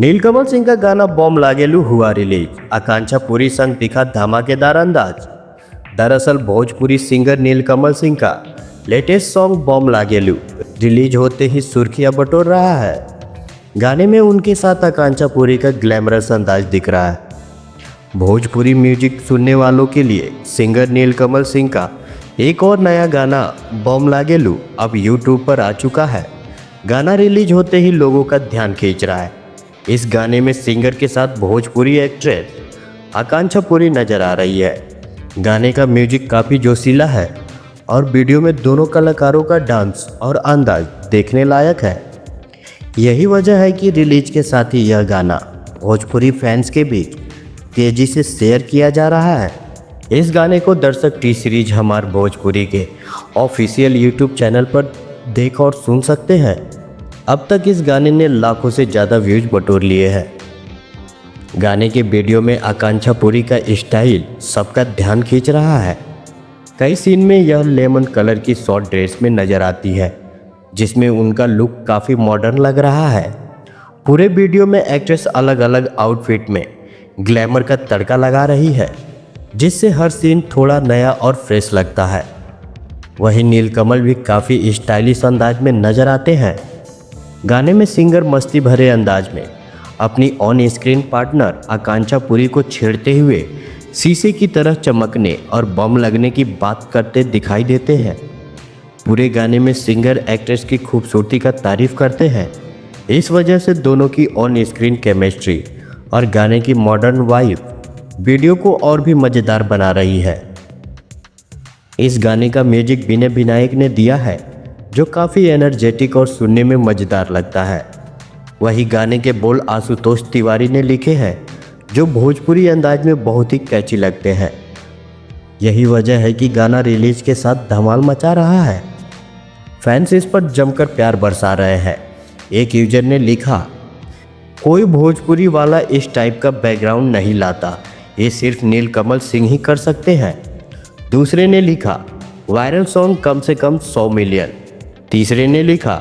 नीलकमल सिंह का गाना बॉम्ब लागेलू हुआ रिलीज। आकांक्षा पुरी संग दिखा धमाकेदार अंदाज। दरअसल भोजपुरी सिंगर नीलकमल सिंह का लेटेस्ट सॉन्ग बॉम्ब लागेलू रिलीज होते ही सुर्खियां बटोर रहा है। गाने में उनके साथ आकांक्षा पुरी का ग्लैमरस अंदाज दिख रहा है। भोजपुरी म्यूजिक सुनने वालों के लिए सिंगर नीलकमल सिंह का एक और नया गाना बॉम्ब लागेलू अब यूट्यूब पर आ चुका है। गाना रिलीज होते ही लोगों का ध्यान खींच रहा है। इस गाने में सिंगर के साथ भोजपुरी एक्ट्रेस आकांक्षा पुरी नजर आ रही है। गाने का म्यूजिक काफ़ी जोशीला है और वीडियो में दोनों कलाकारों का डांस और अंदाज देखने लायक है। यही वजह है कि रिलीज के साथ ही यह गाना भोजपुरी फैंस के बीच तेज़ी से शेयर किया जा रहा है। इस गाने को दर्शक टी सीरीज हमार भोजपुरी के ऑफिशियल यूट्यूब चैनल पर देख और सुन सकते हैं। अब तक इस गाने ने लाखों से ज़्यादा व्यूज बटोर लिए हैं। गाने के वीडियो में आकांक्षा पुरी का स्टाइल सबका ध्यान खींच रहा है। कई सीन में यह लेमन कलर की शॉर्ट ड्रेस में नज़र आती है, जिसमें उनका लुक काफ़ी मॉडर्न लग रहा है। पूरे वीडियो में एक्ट्रेस अलग अलग आउटफिट में ग्लैमर का तड़का लगा रही है, जिससे हर सीन थोड़ा नया और फ्रेश लगता है। वहीं नीलकमल भी काफ़ी स्टाइलिश अंदाज में नज़र आते हैं। गाने में सिंगर मस्ती भरे अंदाज में अपनी ऑन स्क्रीन पार्टनर आकांक्षा पुरी को छेड़ते हुए शीशे की तरह चमकने और बम लगने की बात करते दिखाई देते हैं। पूरे गाने में सिंगर एक्ट्रेस की खूबसूरती का तारीफ करते हैं। इस वजह से दोनों की ऑन स्क्रीन केमिस्ट्री और गाने की मॉडर्न वाइब वीडियो को और भी मज़ेदार बना रही है। इस गाने का म्यूजिक विनय विनायक ने दिया है, जो काफ़ी एनर्जेटिक और सुनने में मज़ेदार लगता है। वही गाने के बोल आशुतोष तिवारी ने लिखे हैं, जो भोजपुरी अंदाज में बहुत ही कैची लगते हैं। यही वजह है कि गाना रिलीज के साथ धमाल मचा रहा है। फैंस इस पर जमकर प्यार बरसा रहे हैं। एक यूजर ने लिखा, कोई भोजपुरी वाला इस टाइप का बैकग्राउंड नहीं लाता, ये सिर्फ नीलकमल सिंह ही कर सकते हैं। दूसरे ने लिखा, वायरल सॉन्ग कम से कम 100 मिलियन। तीसरे ने लिखा,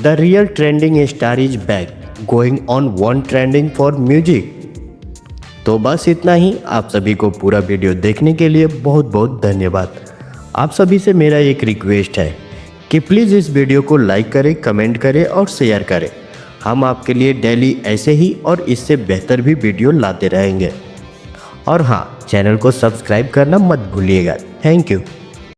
the real trending star is back, going on one trending for music. तो बस इतना ही। आप सभी को पूरा वीडियो देखने के लिए बहुत बहुत धन्यवाद। आप सभी से मेरा एक रिक्वेस्ट है कि प्लीज़ इस वीडियो को लाइक करें, कमेंट करें और शेयर करें। हम आपके लिए डेली ऐसे ही और इससे बेहतर भी वीडियो लाते रहेंगे। और हाँ, चैनल को सब्सक्राइब करना मत भूलिएगा। Thank you.